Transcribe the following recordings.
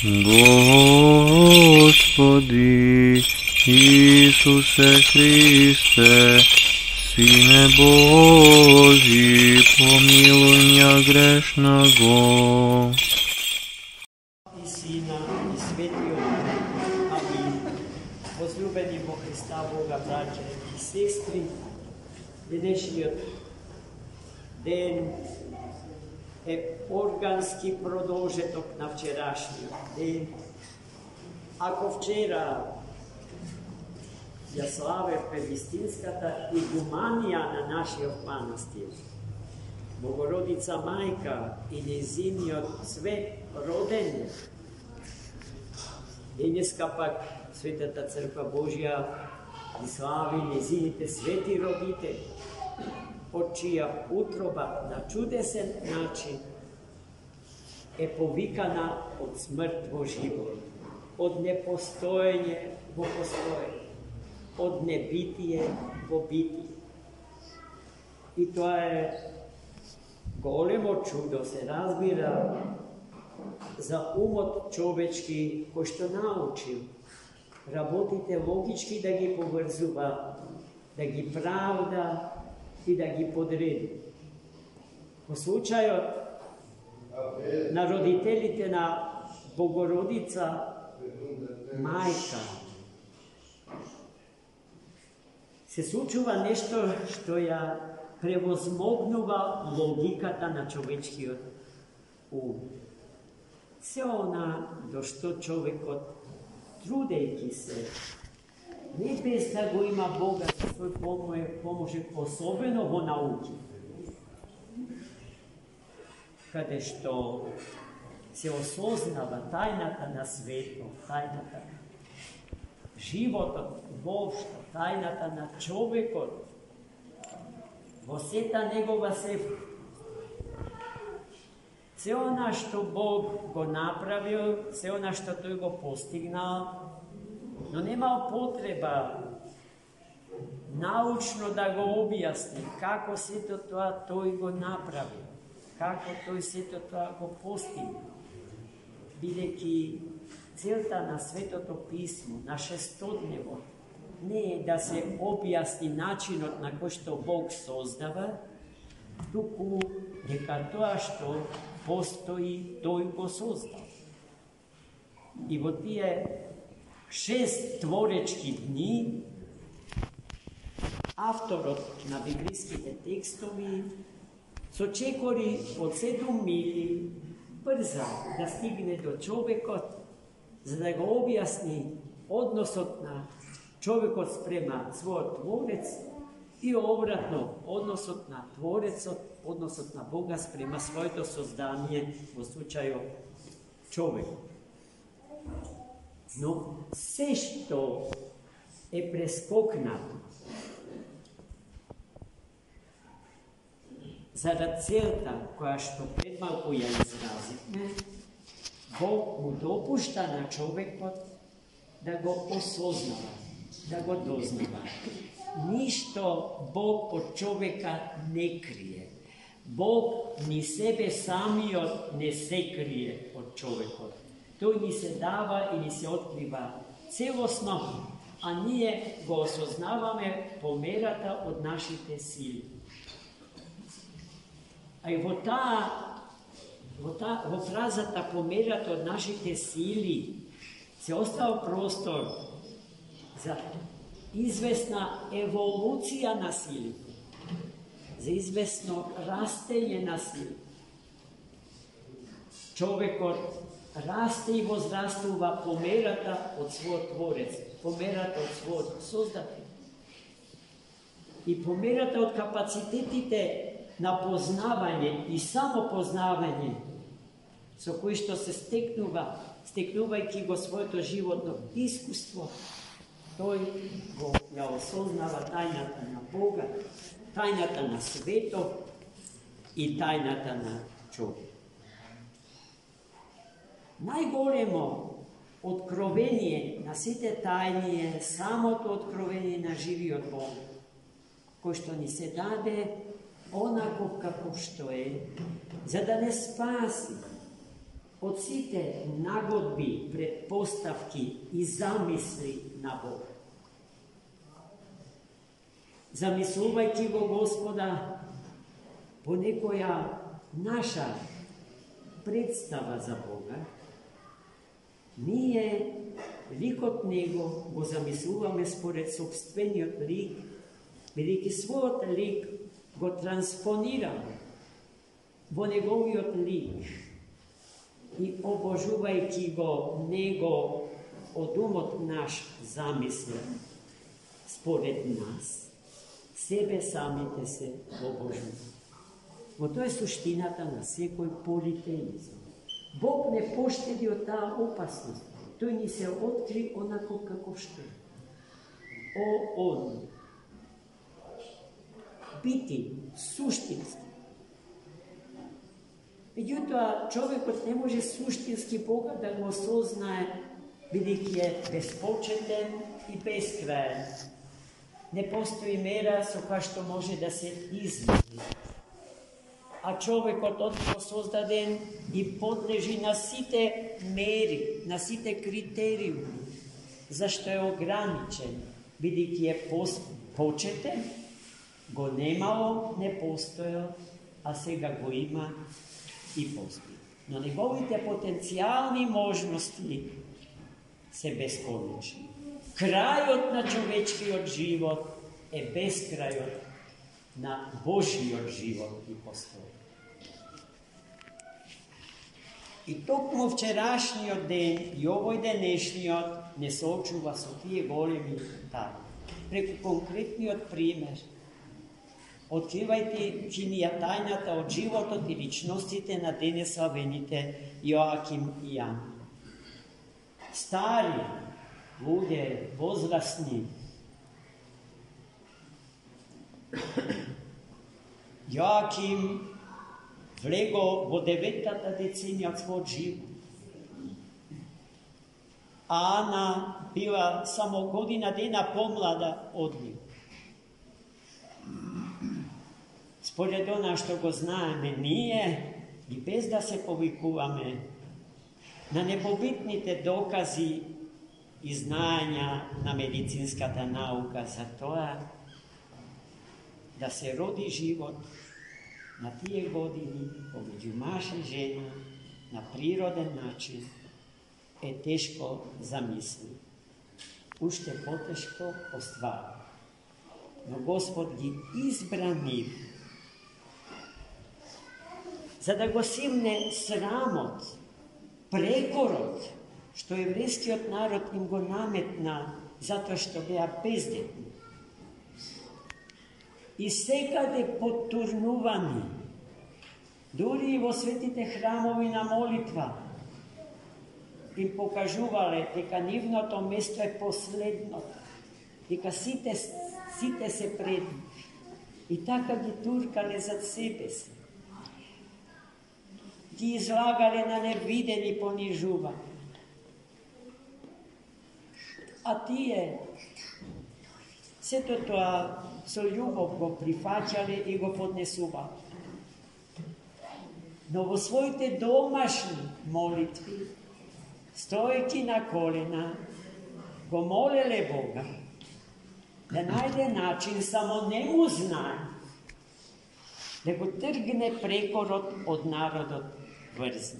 Господи Исусе Христе, Сине Божий, помилуй меня грешного. I Sina i Svetio Amin. Возлюбени во Христа Бога, братя и сестри, днешниот ден е органски продолжеток на вчерашниот ден. Ако вчера ја славевме вистинската игуманија на нашиот манастир, Богородица Мајка и нејзиниот свет роден, денеска пак Светата Црква Божја ги слави нејзините свети родители, од чија утроба на чудесен начин е повикана од смрт во живот, од непостоење во постоење, од небитие во битие. И тоа е големо чудо, се разбира, за умот човечки кој што научил работите логички да ги поврзува, да ги правда и да ги подреди. Во случајот на родителите на Богородица Мајка се случува нешто што ја превозмогнува логиката на човечкиот ум. Се она до што човекот, трудејќи се, не без да го има Бога кој поможе особено во науки, каде што се осознава тајната на светот, тајната на животот, воопшто, тајната на човекот, во сета негова сефа. Се она што Бог го направил, се она што тој го постигнал, но немал потреба научно да го објасни како сето тоа тој го направил, како тој сето тоа го постигнал, бидејќи целта на Светото Писмо, на шестодневот, не е да се објасни начинот на кој што Бог создава, туку дека тоа што постои, тој го создал. И во тие 6 творечки дни, авторот на библиските текстови со чекори од 7 мили брза да стигне до човекот, за да го објасни односот на човекот спрема својот Творец и обратно односот на Творецот, односот на Бога спрема своето создание, во случајот човек. Но се што е прескокнато зарад целта која што пред малку ја изразивме, Бог му допушта на човекот да го осознава, да го дознава. Ништо Бог од човека не крие. Бог ни себе самиот не се крие од човекот. Тој ни се дава и ни се открива целосно, а ние го осознаваме померата од нашите сили. А и во фразата померата од нашите сили се остава простор за известна еволуција на силите, за известно растење на силите. Човекот расте и возрастува померата од својот Творец, померата од својот Создател. И померата од капацитетите на познавање и самопознавање со кои што се стекнувајќи го своето животно искуство, тој го ја осознава тајната на Бога, тајната на светот и тајната на човек. Најголемо откровение на сите тајни е самото откровение на живиот Бог, кој што ни се даде онаков каков што е, за да не спаси, od site nagodbi, pretpostavki i zamisli na Boga. Zamisluvajte go Gospoda, ponekoja naša predstava za Boga nije likot nego go zamisluvame spored sobstveniот lik, veliki svojot lik go transponiramo vo njegoviot lik i obožuvajte go nego odumot naš zamisle spored nas. Sebe samite se obožujete. Bo to je suštiната на секој политеизм. Бог не поштеди од таа опасност. Тој ни се откри онако како што е. Он. Бити суштински. Меѓутоа, човекот не може суштински Бога да го осознае, бидејќи е безпочетен и безкраен. Не постои мера со која што може да се измери. А човекот одбил создаден и подлежи на сите мери, на сите критериуми, зашто е ограничен, бидејќи е почетен, го немало, не постоел, а сега го има и постои. Но неговите потенцијални можности се бесконечни. Крајот на човечкиот живот е безкрајот на Божиот живот и постои. И токму вчерашниот ден и овој денешниот не соочува со тие големи тайни. Преку конкретниот пример, откривајте чинија тајната од животот и личностите на денеславените Јоаким и Јана. Стари луѓе, возрастни, Јоаким влего во 9-та деценија од својот живот. А Ана била само година дена помлада од нив. Според она што го знаеме ние, и без да се повикуваме на непобитните докази и знаења на медицинската наука за тоа да се роди живот на тие години помеѓу маж и жена на природен начин е тешко замисли. Уште потешко оствари. Но Господ ги избра нив за да го симне срамот, прекорот, што еврејскиот народ им го наметна затоа што беа бездетни. И секаде потурнувани, дури и во светите храмови на молитва, им покажувале дека нивното место е последното, дека сите се пред нив. И така ги туркале зад себе се. Ги излагале на невидени понижувања. А тие сето тоа со љубов го прифаќале и го поднесувале. Но во своите домашни молитви, стоејќи на колена, го молеле Бога да најде начин само нему знае да го тргне прекорот од народот врзни.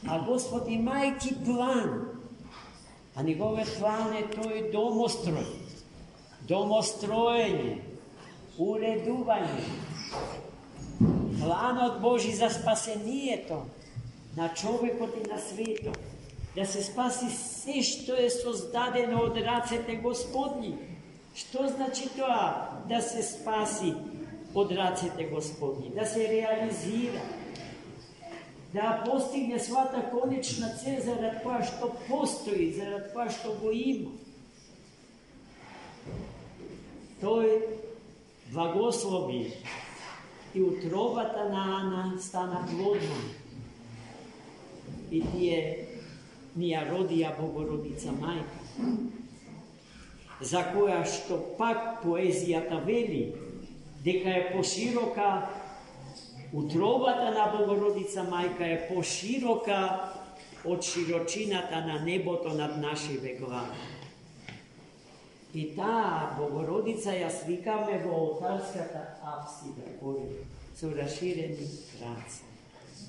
А Господ имајќи план, а неговиот план е тој домостроење, уредување, планот Божи за спасението на човекот и на светот, да се спаси се што е создадено од рацете Господни. Што значи тоа да се спаси од рацете Господни? Да се реализира, да постигне својата конечна цел зарад која што постои, зарад која што го има. Тој благослови и утробата на Ана стана плодна. И тие ни ја родија Богородица мајка, за која што пак поезијата вели дека е поширока Утробата на Богородица Мајка е поширока од широчината на небото над нашите глави. И таа Богородица ја сликаме во олтарската апсида, со расширени краце,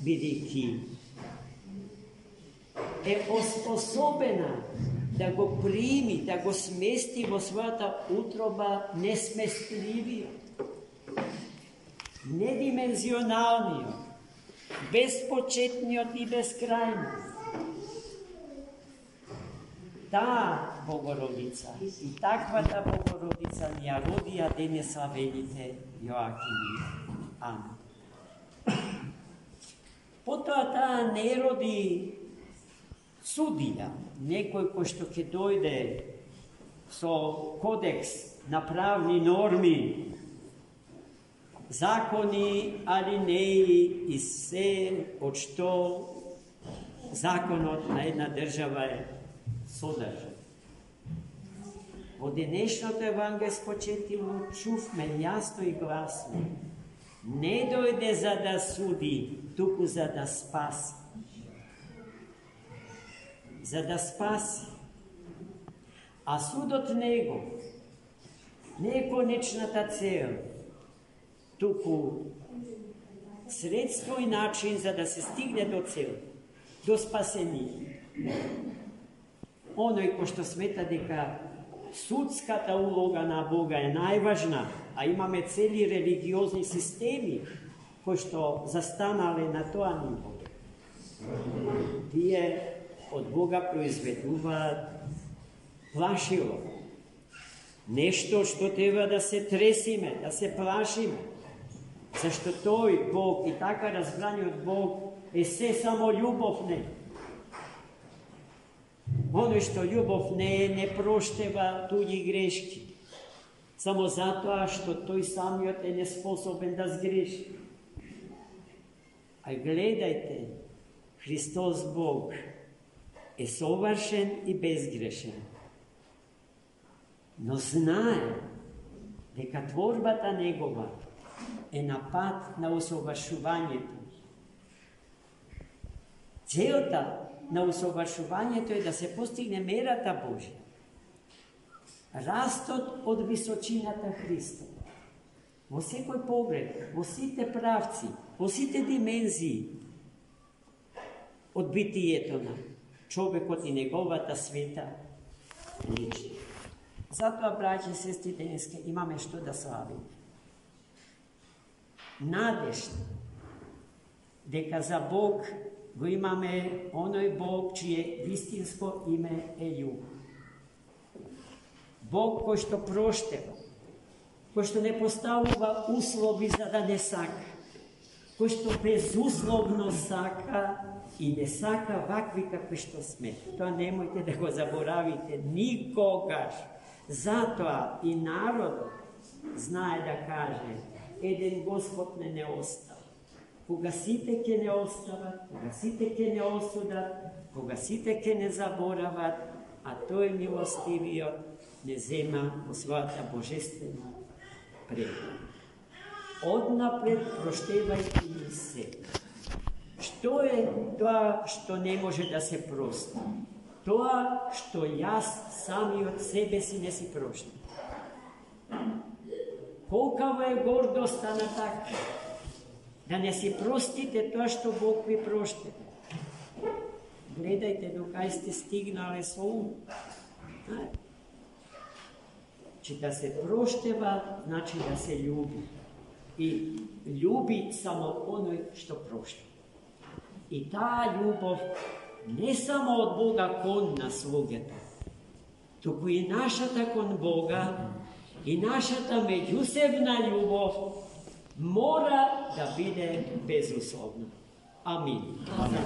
бидејќи е оспособена да го прими, да го смести во својата утроба несместливиот, недимензионалниот, безпочетниот и безкрајниот. Таа Богородица и таквата Богородица ни ја родија денес славените Јоаким и Ана. Потоа таа не роди судија, некој кој што ќе дојде со кодекс на правни норми, закони, алинеи и се од што законот на една држава е содржан. Во денешното евангелско четиво чувме јасно и гласно: не дојде за да суди, туку за да спаси. За да спаси. А судот него не е конечната цел, туку средство и начин за да се стигне до цел, до спасение. Оној кој што смета дека судската улога на Бога е најважна, а имаме цели религиозни системи кои што застанале на тоа ниво, тие од Бога произведуваат плашило. Нешто што треба да се тресиме, да се плашиме. Зашто тој Бог и така разбраниот Бог е се само љубов не. Оној што љубов не е, не проштева туѓи грешки. Само затоа што тој самиот е неспособен да сгреши. А гледајте, Христос Бог е совршен и безгрешен. Но знае дека творбата негова е на пат на усовршувањето. Целта на усовршувањето е да се постигне мерата Божја. Растот од височината Христова. Во секој поглед, во сите правци, во сите димензии од битието на човекот и неговата света личност. Затоа, браќи и сестри, денеска имаме што да славиме. Надежда дека за Бог го имаме оној Бог чие вистинско име е љубов. Бог кој што проштева, кој што не поставува услови за да не сака, кој што безусловно сака и не сака вакви какви што сме. Тоа немојте да го заборавите никогаш. Затоа и народот знае да каже: еден Господ не остава. Кога сите ќе не остават, кога сите ќе не осудат, кога сите ќе не заборават, а тој милостивиот не зема во својата божествена преда. Однапред проштевајте ни се. Што е тоа што не може да се прости? Тоа што јас самиот себе си не си проштам. Колкава е гордоста на така, да не си простите тоа што Бог ви проште. Гледајте докај сте стигнале со ум. Че да се проштева, значи да се љуби. И љуби само оној што прошта. И таа љубов не само од Бога кон нас луѓето, туку и нашата кон Бога и нашата меѓусебна љубов мора да биде безусловна. Амин. Амин.